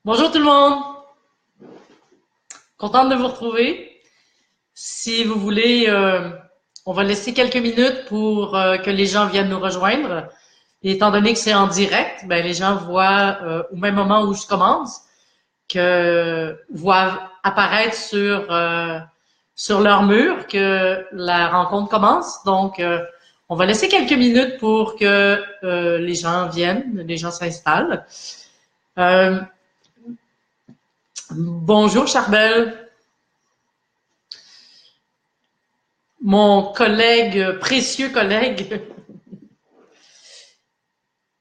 Bonjour tout le monde, contente de vous retrouver. Si vous voulez, on va laisser quelques minutes pour que les gens viennent nous rejoindre. Et étant donné que c'est en direct, ben, les gens voient au même moment où je commence, que voient apparaître sur leur mur que la rencontre commence. Donc, on va laisser quelques minutes pour que les gens viennent, les gens s'installent. Bonjour Charbel, mon collègue, précieux collègue.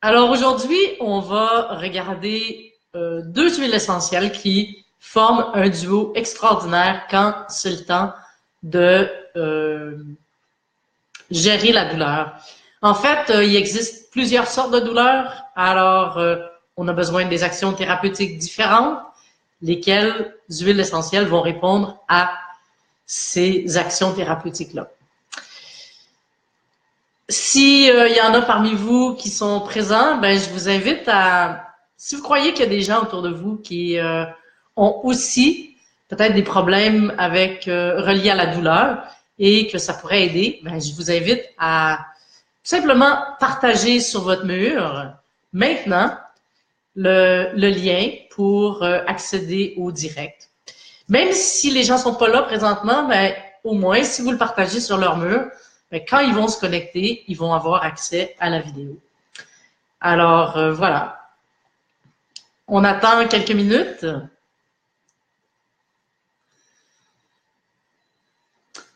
Alors aujourd'hui, on va regarder deux huiles essentielles qui forment un duo extraordinaire quand c'est le temps de gérer la douleur. En fait, il existe plusieurs sortes de douleurs, alors on a besoin des actions thérapeutiques différentes, lesquelles huiles essentielles vont répondre à ces actions thérapeutiques-là. Si il y en a parmi vous qui sont présents, ben je vous invite à, si vous croyez qu'il y a des gens autour de vous qui ont aussi peut-être des problèmes avec reliés à la douleur et que ça pourrait aider, ben je vous invite à tout simplement partager sur votre mur maintenant le lien pour accéder au direct. Même si les gens sont pas là présentement, ben au moins si vous le partagez sur leur mur, ben, quand ils vont se connecter, ils vont avoir accès à la vidéo. Alors, voilà. On attend quelques minutes.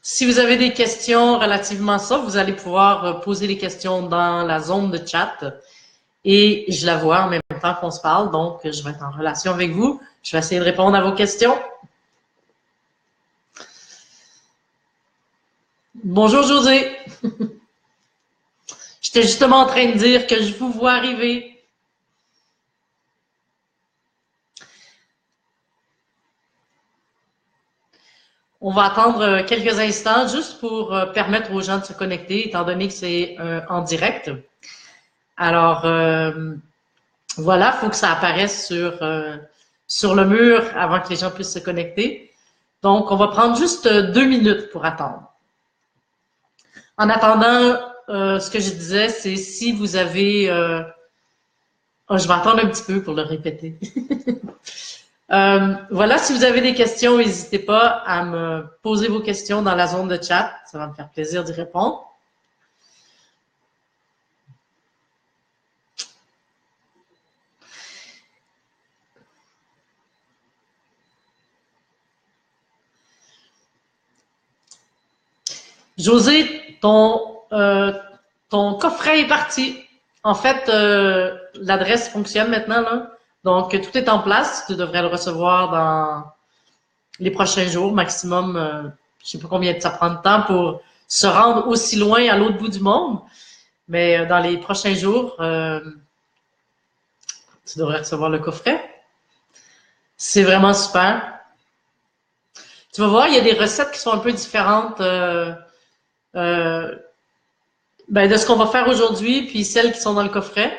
Si vous avez des questions relativement à ça, vous allez pouvoir poser les questions dans la zone de chat et je la vois en même temps qu'on se parle, donc je vais être en relation avec vous. Je vais essayer de répondre à vos questions. Bonjour José. J'étais justement en train de dire que je vous vois arriver. On va attendre quelques instants juste pour permettre aux gens de se connecter, étant donné que c'est en direct. Alors, voilà, il faut que ça apparaisse sur le mur avant que les gens puissent se connecter. Donc, on va prendre juste 2 minutes pour attendre. En attendant, ce que je disais, c'est si vous avez... je vais attendre un petit peu pour le répéter. Voilà, si vous avez des questions, n'hésitez pas à me poser vos questions dans la zone de chat. Ça va me faire plaisir d'y répondre. José, ton coffret est parti. En fait, l'adresse fonctionne maintenant, là. Donc, tout est en place. Tu devrais le recevoir dans les prochains jours, maximum. Je sais pas combien ça prend de temps pour se rendre aussi loin à l'autre bout du monde. Mais dans les prochains jours, tu devrais recevoir le coffret. C'est vraiment super. Tu vas voir, il y a des recettes qui sont un peu différentes ben, de ce qu'on va faire aujourd'hui, puis celles qui sont dans le coffret.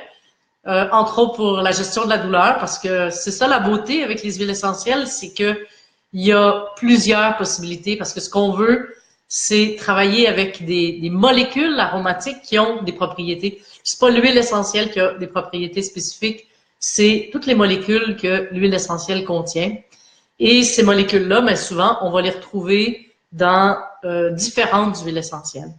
Entre autres pour la gestion de la douleur, parce que c'est ça la beauté avec les huiles essentielles, c'est que il y a plusieurs possibilités, parce que ce qu'on veut, c'est travailler avec des molécules aromatiques qui ont des propriétés. C'est pas l'huile essentielle qui a des propriétés spécifiques, c'est toutes les molécules que l'huile essentielle contient. Et ces molécules-là, ben souvent, on va les retrouver dans différentes huiles essentielles.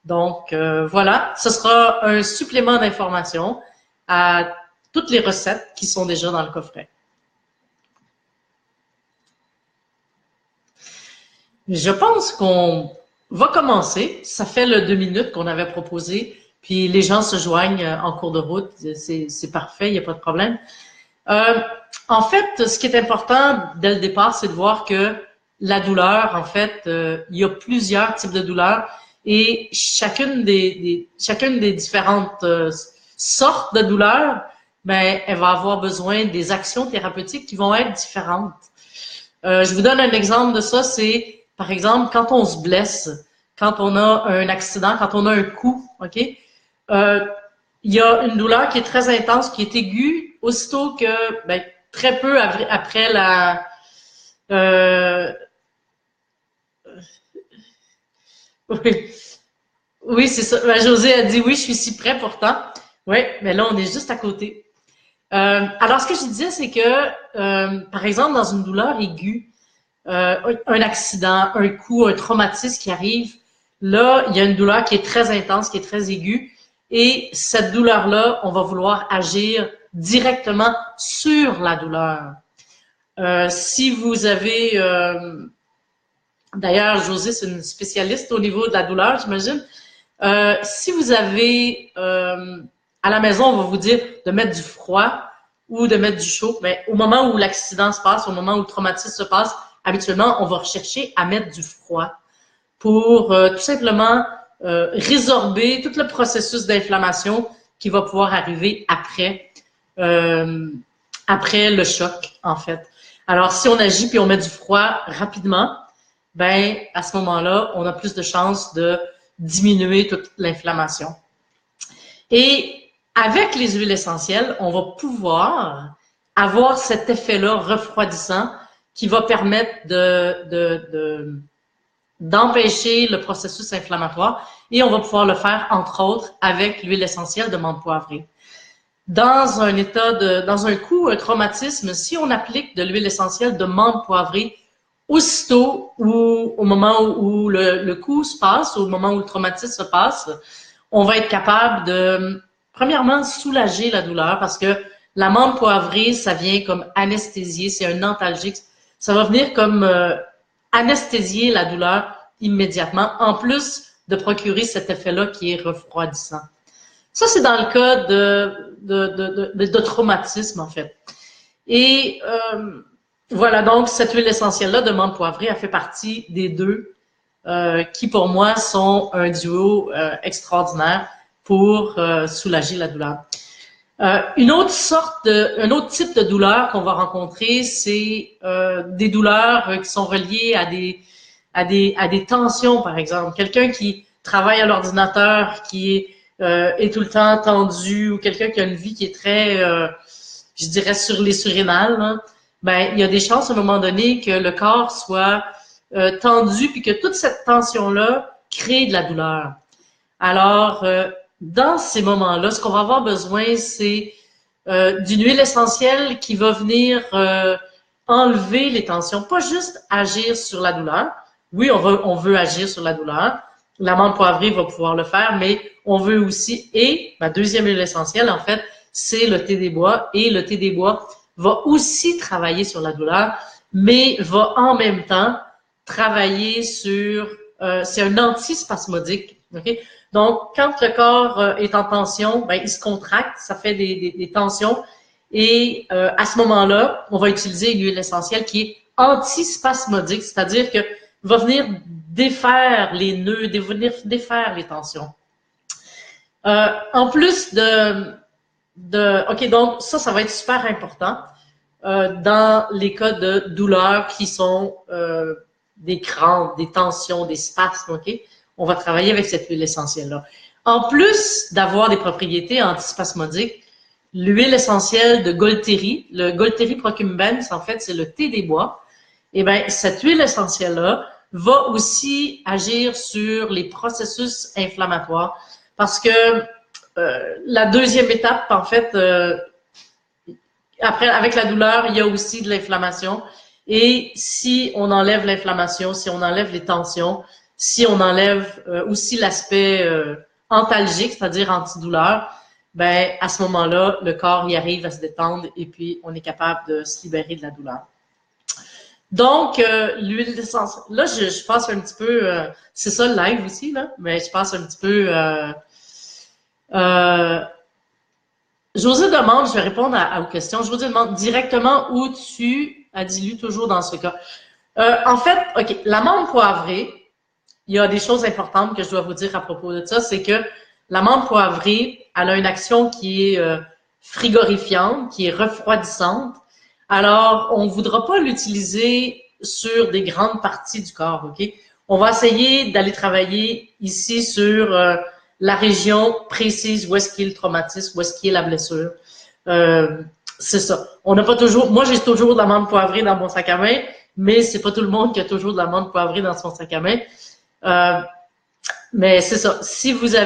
Donc, voilà, ce sera un supplément d'information à toutes les recettes qui sont déjà dans le coffret. Je pense qu'on va commencer. Ça fait le 2 minutes qu'on avait proposé, puis les gens se joignent en cours de route. C'est parfait, il n'y a pas de problème. En fait, ce qui est important dès le départ, c'est de voir que la douleur, en fait, il y a plusieurs types de douleurs et chacune des différentes sortes de douleurs, ben, elle va avoir besoin des actions thérapeutiques qui vont être différentes. Je vous donne un exemple de ça, c'est par exemple quand on se blesse, quand on a un accident, quand on a un coup, ok? Il y a une douleur qui est très intense, qui est aiguë, aussitôt que ben, très peu après la... oui, oui c'est ça. Ben, José a dit oui, je suis si près pourtant. Oui, mais là, on est juste à côté. Alors, ce que je disais, c'est que, par exemple, dans une douleur aiguë, un accident, un coup, un traumatisme qui arrive, là, il y a une douleur qui est très intense, qui est très aiguë, et cette douleur-là, on va vouloir agir directement sur la douleur. Si vous avez, d'ailleurs, José, c'est une spécialiste au niveau de la douleur, j'imagine. Si vous avez, à la maison, on va vous dire de mettre du froid ou de mettre du chaud, mais au moment où l'accident se passe, au moment où le traumatisme se passe, habituellement, on va rechercher à mettre du froid pour tout simplement résorber tout le processus d'inflammation qui va pouvoir arriver après le choc, en fait. Alors, si on agit puis on met du froid rapidement, ben à ce moment-là, on a plus de chances de diminuer toute l'inflammation. Et avec les huiles essentielles, on va pouvoir avoir cet effet-là refroidissant qui va permettre d'empêcher le processus inflammatoire et on va pouvoir le faire, entre autres, avec l'huile essentielle de menthe poivrée. Dans un coup, un traumatisme, si on applique de l'huile essentielle de menthe poivrée aussitôt ou au moment où le coup se passe, au moment où le traumatisme se passe, on va être capable de, premièrement, soulager la douleur parce que la menthe poivrée, ça vient comme anesthésier, c'est un antalgique. Ça va venir comme anesthésier la douleur immédiatement, en plus de procurer cet effet-là qui est refroidissant. Ça, c'est dans le cas de traumatisme, en fait. Et voilà, donc, cette huile essentielle-là de menthe poivrée, elle fait partie des deux qui, pour moi, sont un duo extraordinaire pour soulager la douleur. Un autre type de douleur qu'on va rencontrer, c'est des douleurs qui sont reliées à des tensions, par exemple. Quelqu'un qui travaille à l'ordinateur, qui est tout le temps tendu, ou quelqu'un qui a une vie qui est très, je dirais, sur les surrénales, hein, ben, il y a des chances à un moment donné que le corps soit tendu, puis que toute cette tension-là crée de la douleur. Alors, dans ces moments-là, ce qu'on va avoir besoin, c'est d'une huile essentielle qui va venir enlever les tensions, pas juste agir sur la douleur. Oui, on veut agir sur la douleur. La menthe poivrée va pouvoir le faire, mais on veut aussi, et ma deuxième huile essentielle, en fait, c'est le thé des bois. Et le thé des bois va aussi travailler sur la douleur, mais va en même temps travailler sur... c'est un antispasmodique. Okay? Donc, quand le corps est en tension, ben, il se contracte, ça fait des tensions. Et à ce moment-là, on va utiliser une huile essentielle qui est antispasmodique, c'est-à-dire que va venir défaire les nœuds, venir défaire les tensions. En plus OK, donc ça va être super important dans les cas de douleurs qui sont des crampes, des tensions, des spasmes, OK? On va travailler avec cette huile essentielle-là. En plus d'avoir des propriétés antispasmodiques, l'huile essentielle de Golteri, le Golteri procumbens, en fait, c'est le thé des bois. Et bien, cette huile essentielle-là va aussi agir sur les processus inflammatoires parce que la deuxième étape, en fait, après, avec la douleur, il y a aussi de l'inflammation. Et si on enlève l'inflammation, si on enlève les tensions, si on enlève aussi l'aspect antalgique, c'est-à-dire antidouleur, ben à ce moment-là, le corps y arrive à se détendre et puis on est capable de se libérer de la douleur. Donc, l'huile d'essence, là, je passe un petit peu, c'est ça le live aussi, là, mais je passe un petit peu... José demande, je vais répondre aux questions, José demande directement où tu as dilué toujours dans ce cas. En fait, OK, la menthe poivrée, il y a des choses importantes que je dois vous dire à propos de ça, c'est que la menthe poivrée, elle a une action qui est frigorifiante, qui est refroidissante. Alors, on ne voudra pas l'utiliser sur des grandes parties du corps, OK? On va essayer d'aller travailler ici sur la région précise où est-ce qu'il y a le traumatisme, où est-ce qu'il y a la blessure. C'est ça. On n'a pas toujours. Moi, j'ai toujours de la menthe poivrée dans mon sac à main, mais c'est pas tout le monde qui a toujours de la menthe poivrée dans son sac à main. Euh, mais c'est ça. Si vous en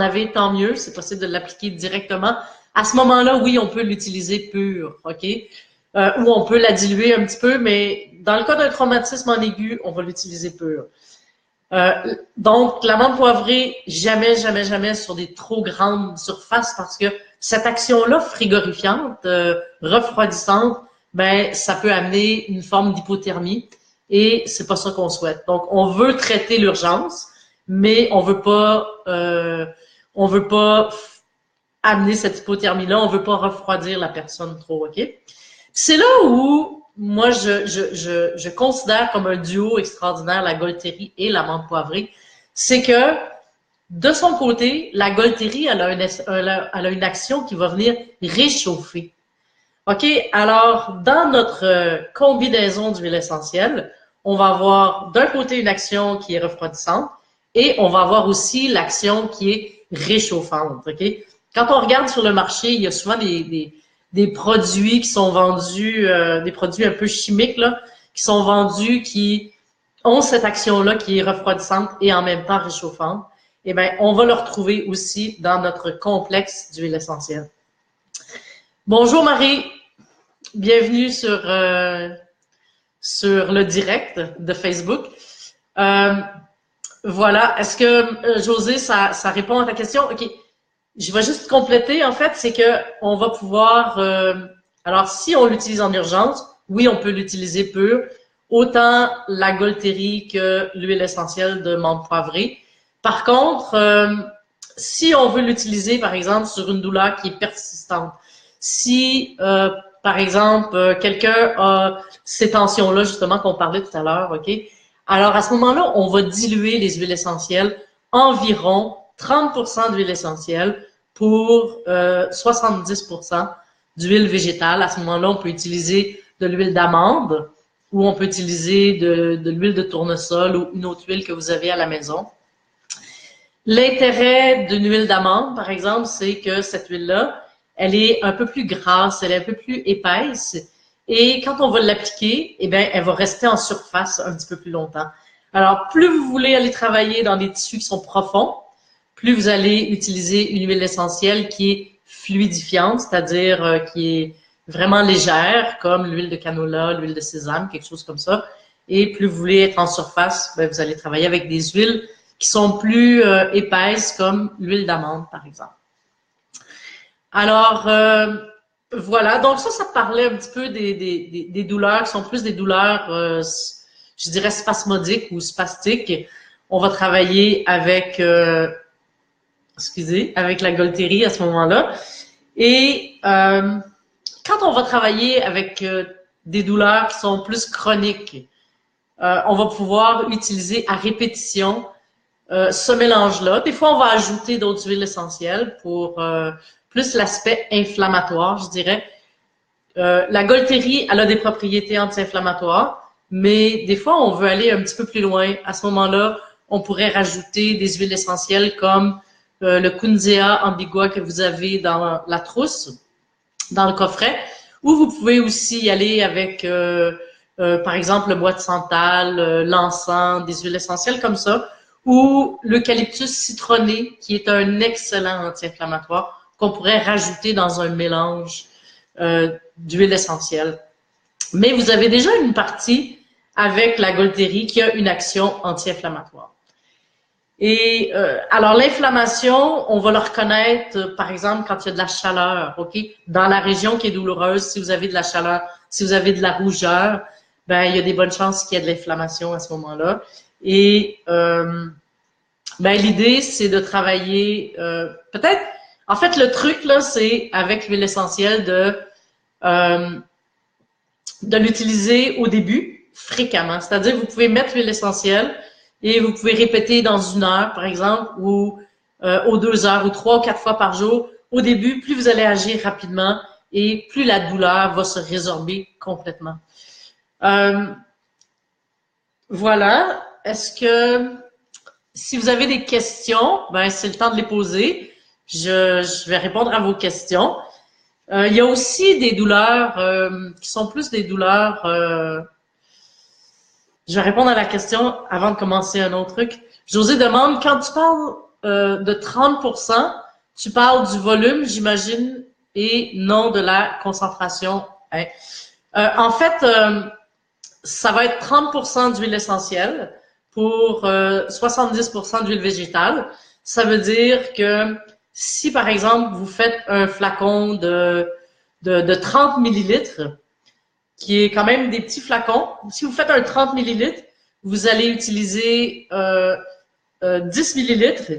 avez, tant mieux. C'est possible de l'appliquer directement. À ce moment-là, oui, on peut l'utiliser pur, ok? Ou on peut la diluer un petit peu, mais dans le cas d'un traumatisme en aigu, on va l'utiliser pur. Donc, la menthe poivrée, jamais, jamais, jamais sur des trop grandes surfaces parce que cette action-là, frigorifiante, refroidissante, ben, ça peut amener une forme d'hypothermie et c'est pas ça qu'on souhaite. Donc, on veut traiter l'urgence, mais on veut pas amener cette hypothermie-là, on veut pas refroidir la personne trop, ok? C'est là où moi je considère comme un duo extraordinaire la Golterie et la menthe poivrée, c'est que de son côté, la Golterie elle a une action qui va venir réchauffer. OK? Alors, dans notre combinaison d'huile essentielle, on va avoir d'un côté une action qui est refroidissante et on va avoir aussi l'action qui est réchauffante. OK? Quand on regarde sur le marché, il y a souvent des produits qui sont vendus, des produits un peu chimiques, là, qui sont vendus, qui ont cette action-là qui est refroidissante et en même temps réchauffante. Eh bien, on va le retrouver aussi dans notre complexe d'huile essentielle. Bonjour Marie, bienvenue sur le direct de Facebook. Voilà, est-ce que José, ça répond à ta question? OK. Je vais juste compléter, en fait, c'est que on va pouvoir... alors, si on l'utilise en urgence, oui, on peut l'utiliser pur, autant la Golterie que l'huile essentielle de menthe poivrée. Par contre, si on veut l'utiliser, par exemple, sur une douleur qui est persistante, si, par exemple, quelqu'un a ces tensions-là, justement, qu'on parlait tout à l'heure, OK? Alors, à ce moment-là, on va diluer les huiles essentielles environ 30% d'huile essentielle pour 70% d'huile végétale. À ce moment-là, on peut utiliser de l'huile d'amande ou on peut utiliser de l'huile de tournesol ou une autre huile que vous avez à la maison. L'intérêt d'une huile d'amande, par exemple, c'est que cette huile-là, elle est un peu plus grasse, elle est un peu plus épaisse. Et quand on va l'appliquer, eh bien, elle va rester en surface un petit peu plus longtemps. Alors, plus vous voulez aller travailler dans des tissus qui sont profonds, plus vous allez utiliser une huile essentielle qui est fluidifiante, c'est-à-dire qui est vraiment légère, comme l'huile de canola, l'huile de sésame, quelque chose comme ça. Et plus vous voulez être en surface, bien, vous allez travailler avec des huiles qui sont plus épaisses, comme l'huile d'amande, par exemple. Alors, voilà. Donc ça parlait un petit peu des douleurs qui sont plus des douleurs, je dirais, spasmodiques ou spastiques. On va travailler avec, avec la Golterie à ce moment-là. Et quand on va travailler avec des douleurs qui sont plus chroniques, on va pouvoir utiliser à répétition ce mélange-là. Des fois, on va ajouter d'autres huiles essentielles pour plus l'aspect inflammatoire, je dirais. La Golterie, elle a des propriétés anti-inflammatoires, mais des fois, on veut aller un petit peu plus loin. À ce moment-là, on pourrait rajouter des huiles essentielles comme le Kunzea ambigua que vous avez dans la trousse, dans le coffret, ou vous pouvez aussi y aller avec, par exemple, le bois de santal, l'encens, des huiles essentielles comme ça, ou l'eucalyptus citronné, qui est un excellent anti-inflammatoire qu'on pourrait rajouter dans un mélange d'huile essentielle. Mais vous avez déjà une partie avec la Golterie qui a une action anti-inflammatoire. Et alors l'inflammation, on va le reconnaître, par exemple, quand il y a de la chaleur, ok, dans la région qui est douloureuse, si vous avez de la chaleur, si vous avez de la rougeur, ben il y a des bonnes chances qu'il y ait de l'inflammation à ce moment-là. Et ben l'idée, c'est de travailler peut-être. En fait, le truc là, c'est avec l'huile essentielle de l'utiliser au début fréquemment. C'est-à-dire, vous pouvez mettre l'huile essentielle et vous pouvez répéter dans 1 heure, par exemple, ou aux 2 heures, ou 3 ou 4 fois par jour. Au début, plus vous allez agir rapidement et plus la douleur va se résorber complètement. Voilà. Est-ce que si vous avez des questions, ben c'est le temps de les poser. Je vais répondre à vos questions. Il y a aussi des douleurs qui sont plus des douleurs. Je vais répondre à la question avant de commencer un autre truc. José demande, quand tu parles de 30%, tu parles du volume, j'imagine, et non de la concentration. Hein. En fait, ça va être 30% d'huile essentielle pour 70% d'huile végétale. Ça veut dire que si, par exemple, vous faites un flacon de 30 millilitres, qui est quand même des petits flacons, si vous faites un 30 millilitres, vous allez utiliser 10 millilitres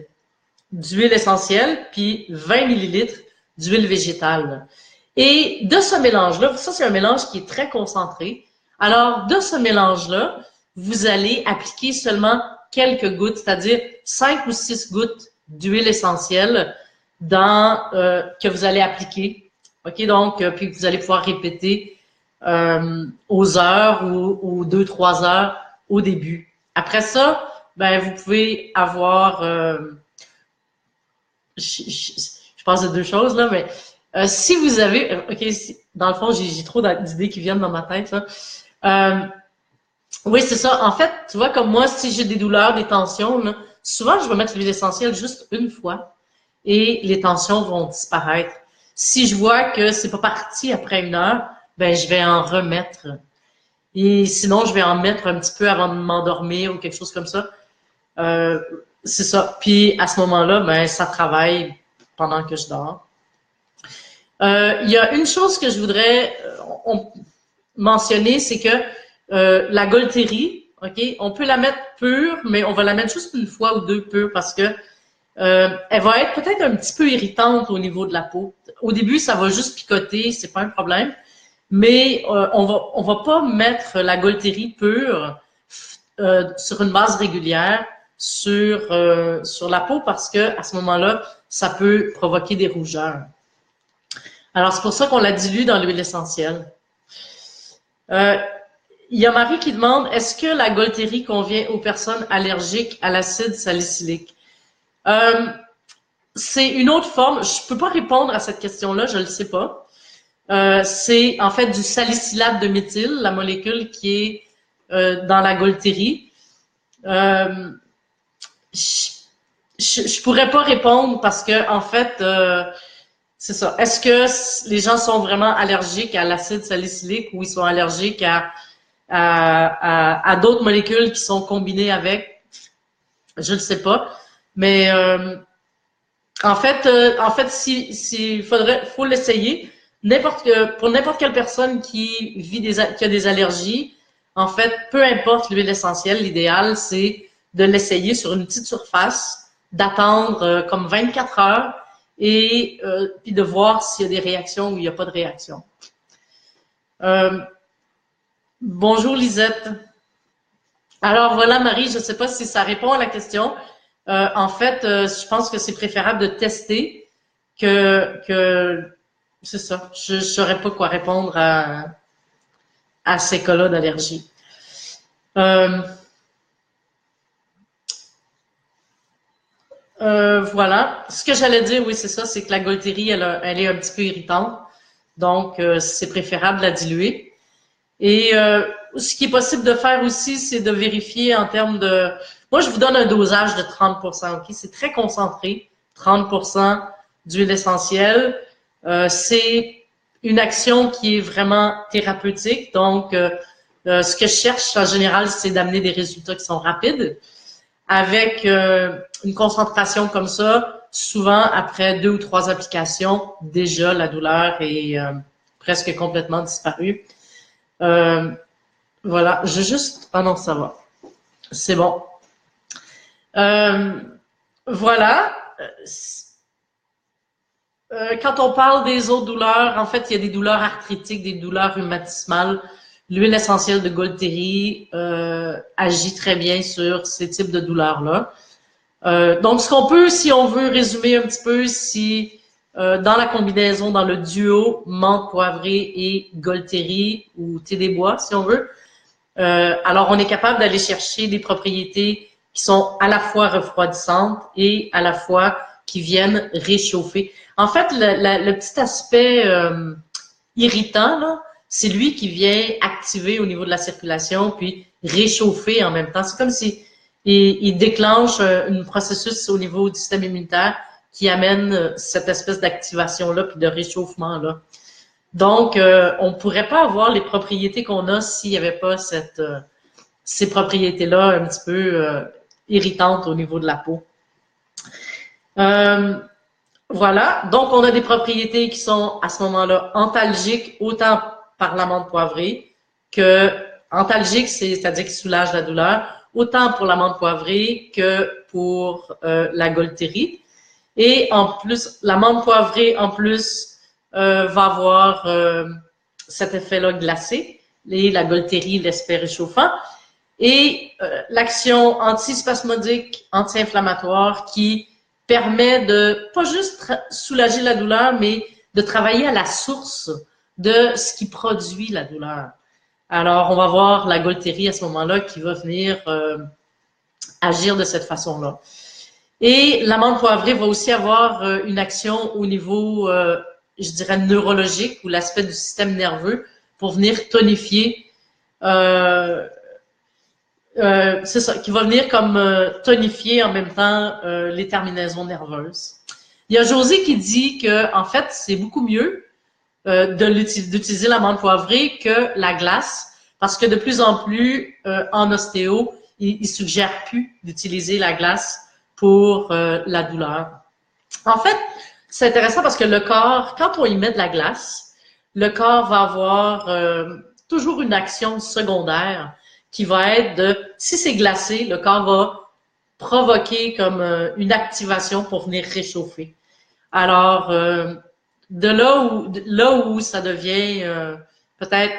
d'huile essentielle, puis 20 millilitres d'huile végétale. Et de ce mélange-là, ça c'est un mélange qui est très concentré, alors de ce mélange-là, vous allez appliquer seulement quelques gouttes, c'est-à-dire 5 ou 6 gouttes d'huile essentielle que vous allez appliquer. OK, donc, puis vous allez pouvoir répéter aux heures ou aux 2-3 heures au début. Après ça, ben, vous pouvez avoir je pense à deux choses, là, mais si vous avez... OK, dans le fond, j'ai trop d'idées qui viennent dans ma tête. Là. Oui, c'est ça. En fait, tu vois, comme moi, si j'ai des douleurs, des tensions, là, souvent, je vais mettre l'huile essentielle juste une fois et les tensions vont disparaître. Si je vois que c'est pas parti après une heure, ben je vais en remettre. Et sinon, je vais en mettre un petit peu avant de m'endormir ou quelque chose comme ça. C'est ça. Puis à ce moment-là, ben ça travaille pendant que je dors. Il y a une chose que je voudrais mentionner, c'est que la Golterie, ok, on peut la mettre pure, mais on va la mettre juste une fois ou deux pure parce que elle va être peut-être un petit peu irritante au niveau de la peau. Au début, ça va juste picoter, c'est pas un problème, mais on va pas mettre la Golterie pure sur une base régulière sur la peau parce que à ce moment-là, ça peut provoquer des rougeurs. Alors c'est pour ça qu'on la dilue dans l'huile essentielle. Il y a Marie qui demande, est-ce que la Golterie convient aux personnes allergiques à l'acide salicylique? C'est une autre forme. Je peux pas répondre à cette question-là, je le sais pas. C'est en fait du salicylate de méthyle, la molécule qui est dans la Golterie. Je pourrais pas répondre parce que en fait, c'est ça. Est-ce que les gens sont vraiment allergiques à l'acide salicylique ou ils sont allergiques à d'autres molécules qui sont combinées avec? Je ne sais pas. Mais en fait, faut l'essayer. Pour n'importe quelle personne qui a des allergies, en fait, peu importe l'huile essentielle, l'idéal, c'est de l'essayer sur une petite surface, d'attendre comme 24 heures et puis de voir s'il y a des réactions ou il n'y a pas de réaction. Bonjour Lisette. Alors voilà Marie, je ne sais pas si ça répond à la question. En fait, je pense que c'est préférable de tester que c'est ça. Je ne saurais pas quoi répondre à ces cas-là d'allergie. Voilà. Ce que j'allais dire, oui, c'est ça, c'est que la Golterie, elle est un petit peu irritante. Donc, c'est préférable de la diluer. Et ce qui est possible de faire aussi, c'est de vérifier en termes de... Moi, je vous donne un dosage de 30%, OK? C'est très concentré, 30% d'huile essentielle. C'est une action qui est vraiment thérapeutique. Donc, ce que je cherche en général, c'est d'amener des résultats qui sont rapides. Avec une concentration comme ça, souvent après 2 ou 3 applications, déjà la douleur est presque complètement disparue. Voilà, je juste... Ah non, ça va. C'est bon. Voilà. Quand on parle des autres douleurs, en fait, il y a des douleurs arthritiques, des douleurs rhumatismales. L'huile essentielle de Golterie agit très bien sur ces types de douleurs-là. Donc, ce qu'on peut, si on veut résumer un petit peu, si dans la combinaison, dans le duo menthe poivrée et Golterie ou thé des bois, si on veut, alors on est capable d'aller chercher des propriétés qui sont à la fois refroidissantes et à la fois qui viennent réchauffer. En fait, le petit aspect irritant, là, c'est lui qui vient activer au niveau de la circulation, puis réchauffer en même temps. C'est comme si il déclenche un processus au niveau du système immunitaire qui amène cette espèce d'activation-là, puis de réchauffement-là. Donc, on ne pourrait pas avoir les propriétés qu'on a s'il n'y avait pas ces propriétés-là un petit peu irritantes au niveau de la peau. Voilà, donc on a des propriétés qui sont à ce moment-là antalgiques, autant par la menthe poivrée que antalgique, c'est-à-dire qui soulage la douleur, autant pour la menthe poivrée que pour la Golterie. Et en plus, la menthe poivrée, en plus, va avoir cet effet-là glacé, et la Golterie, l'aspect réchauffant, et l'action antispasmodique, anti-inflammatoire qui permet de pas juste soulager la douleur, mais de travailler à la source de ce qui produit la douleur. Alors, on va voir la Golterie à ce moment-là qui va venir agir de cette façon-là. Et la menthe poivrée va aussi avoir une action au niveau, je dirais, neurologique ou l'aspect du système nerveux pour venir tonifier, c'est ça, qui va venir comme tonifier en même temps les terminaisons nerveuses. Il y a José qui dit que en fait, c'est beaucoup mieux d'utiliser la menthe poivrée que la glace, parce que de plus en plus, en ostéo, ils suggèrent plus d'utiliser la glace pour la douleur. En fait, c'est intéressant parce que le corps, quand on y met de la glace, le corps va avoir toujours une action secondaire qui va être de, si c'est glacé, le corps va provoquer comme une activation pour venir réchauffer. Alors, de là où ça devient peut-être,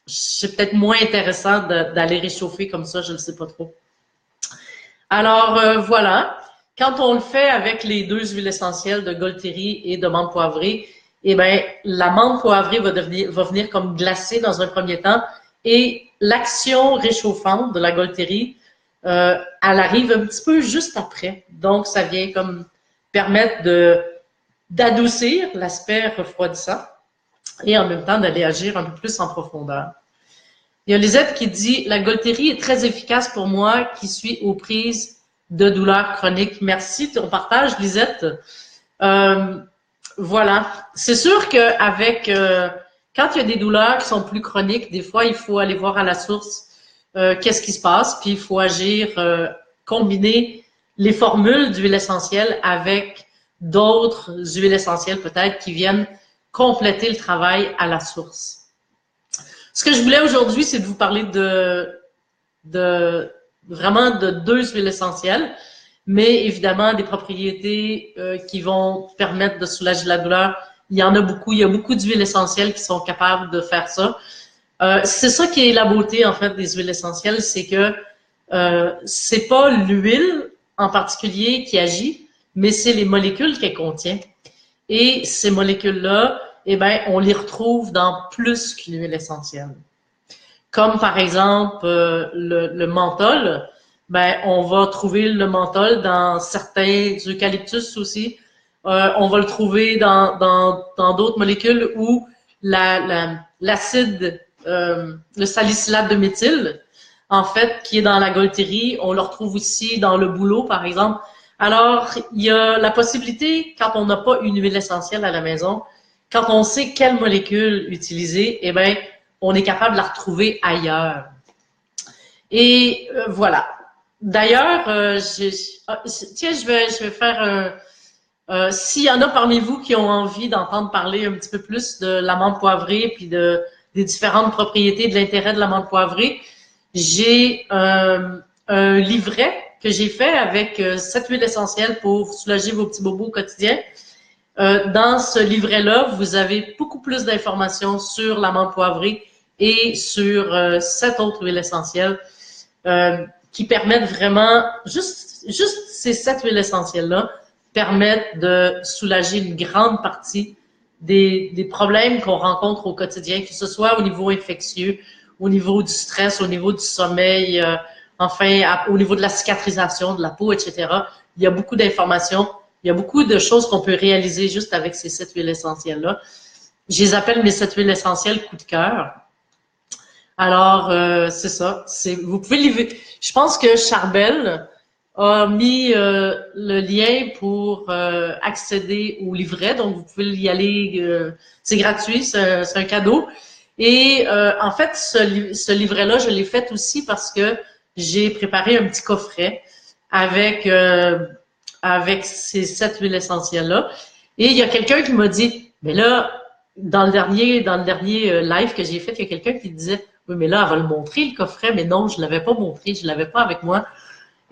c'est peut-être moins intéressant d'aller réchauffer comme ça, je ne sais pas trop. Alors, voilà. Quand on le fait avec les deux huiles essentielles de Golterie et de menthe poivrée, eh bien, la menthe poivrée va venir comme glacée dans un premier temps et l'action réchauffante de la Golterie, elle arrive un petit peu juste après. Donc, ça vient comme permettre d'adoucir l'aspect refroidissant et en même temps d'aller agir un peu plus en profondeur. Il y a Lisette qui dit « La Golterie est très efficace pour moi qui suis aux prises de douleurs chroniques. » Merci de ton partage, Lisette. Voilà. C'est sûr qu'avec quand il y a des douleurs qui sont plus chroniques, des fois, il faut aller voir à la source qu'est-ce qui se passe, puis il faut agir, combiner les formules d'huile essentielle avec d'autres huiles essentielles peut-être qui viennent compléter le travail à la source. Ce que je voulais aujourd'hui, c'est de vous parler vraiment de deux huiles essentielles, mais évidemment des propriétés qui vont permettre de soulager la douleur. Il y en a beaucoup. Il y a beaucoup d'huiles essentielles qui sont capables de faire ça. C'est ça qui est la beauté, en fait, des huiles essentielles, c'est que c'est pas l'huile en particulier qui agit, mais c'est les molécules qu'elle contient. Et ces molécules-là, eh bien, on les retrouve dans plus qu'une huile essentielle. Comme par exemple le menthol, ben on va trouver le menthol dans certains eucalyptus aussi. On va le trouver dans d'autres molécules où l'acide, le salicylate de méthyle, en fait, qui est dans la Golterie, on le retrouve aussi dans le bouleau, par exemple. Alors, il y a la possibilité, quand on n'a pas une huile essentielle à la maison, quand on sait quelle molécule utiliser, eh bien, on est capable de la retrouver ailleurs. Et voilà. D'ailleurs, tiens, je vais faire s'il y en a parmi vous qui ont envie d'entendre parler un petit peu plus de la menthe poivrée puis des différentes propriétés de l'intérêt de la menthe poivrée, j'ai un livret que j'ai fait avec 7 huiles essentielles pour soulager vos petits bobos au quotidien. Dans ce livret-là, vous avez beaucoup plus d'informations sur la menthe poivrée et sur 7 autres huiles essentielles qui permettent vraiment, juste ces 7 huiles essentielles-là, permettent de soulager une grande partie des problèmes qu'on rencontre au quotidien, que ce soit au niveau infectieux, au niveau du stress, au niveau du sommeil, enfin, au niveau de la cicatrisation de la peau, etc. Il y a beaucoup d'informations Il y a beaucoup de choses qu'on peut réaliser juste avec ces 7 huiles essentielles-là. Je les appelle mes 7 huiles essentielles coup de cœur. Alors, c'est ça. Vous pouvez livrer. Je pense que Charbel a mis le lien pour accéder au livret. Donc, vous pouvez y aller. C'est gratuit, c'est un cadeau. Et en fait, ce livret-là, je l'ai fait aussi parce que j'ai préparé un petit coffret avec ces 7 huiles essentielles-là. Et il y a quelqu'un qui m'a dit, mais là, dans le dernier live que j'ai fait, il y a quelqu'un qui disait, oui, mais là, elle va le montrer, le coffret. Mais non, je ne l'avais pas montré, je ne l'avais pas avec moi.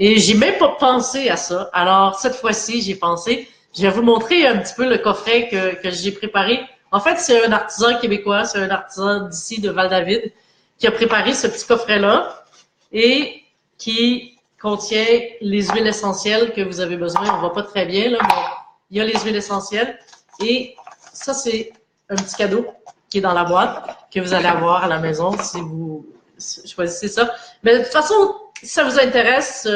Et j'ai même pas pensé à ça. Alors, cette fois-ci, j'ai pensé, je vais vous montrer un petit peu le coffret que j'ai préparé. En fait, c'est un artisan québécois, c'est un artisan d'ici de Val-David qui a préparé ce petit coffret-là et qui contient les huiles essentielles que vous avez besoin. On ne voit pas très bien, là, mais il y a les huiles essentielles. Et ça, c'est un petit cadeau qui est dans la boîte que vous allez avoir à la maison si vous choisissez ça. Mais de toute façon, si ça vous intéresse,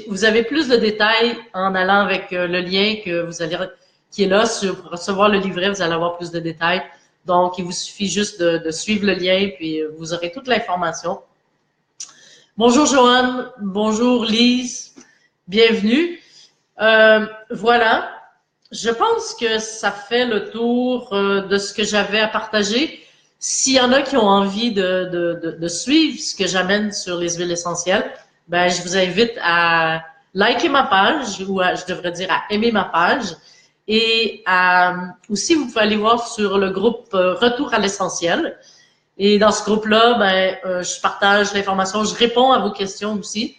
vous avez plus de détails en allant avec le lien qui est là pour recevoir le livret. Vous allez avoir plus de détails. Donc, il vous suffit juste de suivre le lien, puis vous aurez toute l'information. Bonjour Joanne, bonjour Lise, bienvenue. Voilà, je pense que ça fait le tour de ce que j'avais à partager. S'il y en a qui ont envie de suivre ce que j'amène sur les huiles essentielles, ben je vous invite à liker ma page, ou je devrais dire à aimer ma page. Et aussi, vous pouvez aller voir sur le groupe Retour à l'essentiel. Et dans ce groupe-là, je partage l'information, je réponds à vos questions aussi.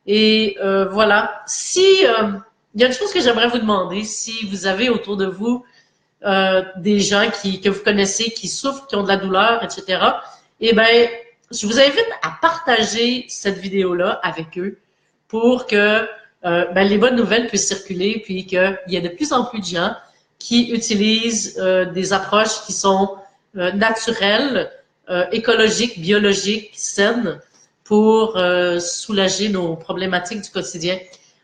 Et voilà. Il y a une chose que j'aimerais vous demander, si vous avez autour de vous des gens que vous connaissez qui souffrent, qui ont de la douleur, etc., eh bien, je vous invite à partager cette vidéo-là avec eux pour que les bonnes nouvelles puissent circuler, puis qu'il y ait de plus en plus de gens qui utilisent des approches qui sont naturelles, écologiques, biologiques, saines, pour soulager nos problématiques du quotidien.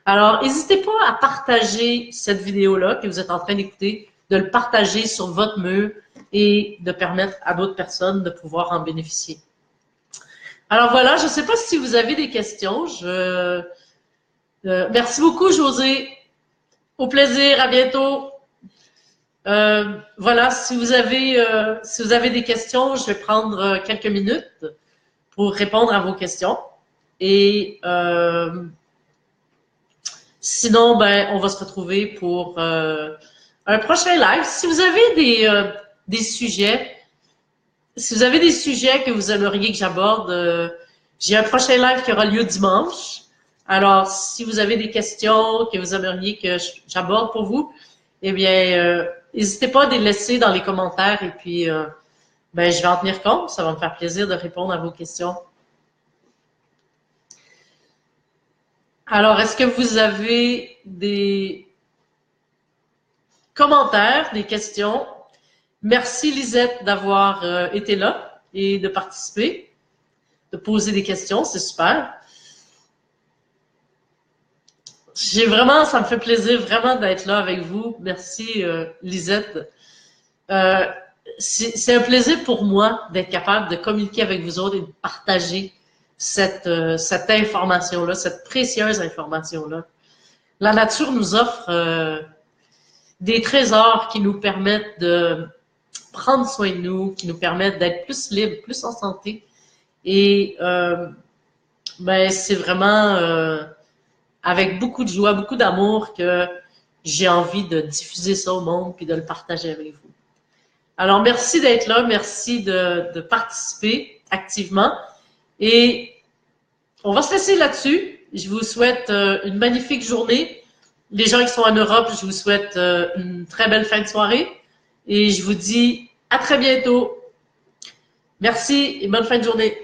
Alors, n'hésitez pas à partager cette vidéo-là que vous êtes en train d'écouter, de le partager sur votre mur et de permettre à d'autres personnes de pouvoir en bénéficier. Alors voilà, je ne sais pas si vous avez des questions. Merci beaucoup, José. Au plaisir, à bientôt. Voilà, si vous avez des questions, je vais prendre quelques minutes pour répondre à vos questions. Et sinon, on va se retrouver pour un prochain live. Si vous avez des sujets, que vous aimeriez que j'aborde, j'ai un prochain live qui aura lieu dimanche. Alors, si vous avez des questions que vous aimeriez que j'aborde pour vous, eh bien, n'hésitez pas à les laisser dans les commentaires et puis je vais en tenir compte. Ça va me faire plaisir de répondre à vos questions. Alors, est-ce que vous avez des commentaires, des questions? Merci Lisette d'avoir été là et de participer, de poser des questions, c'est super. Ça me fait plaisir vraiment d'être là avec vous. Merci Lisette. C'est un plaisir pour moi d'être capable de communiquer avec vous autres et de partager cette information-là, cette précieuse information-là. La nature nous offre des trésors qui nous permettent de prendre soin de nous, qui nous permettent d'être plus libres, plus en santé. Et c'est vraiment avec beaucoup de joie, beaucoup d'amour que j'ai envie de diffuser ça au monde puis de le partager avec vous. Alors, merci d'être là, merci de participer activement. Et on va se laisser là-dessus. Je vous souhaite une magnifique journée. Les gens qui sont en Europe, je vous souhaite une très belle fin de soirée. Et je vous dis à très bientôt. Merci et bonne fin de journée.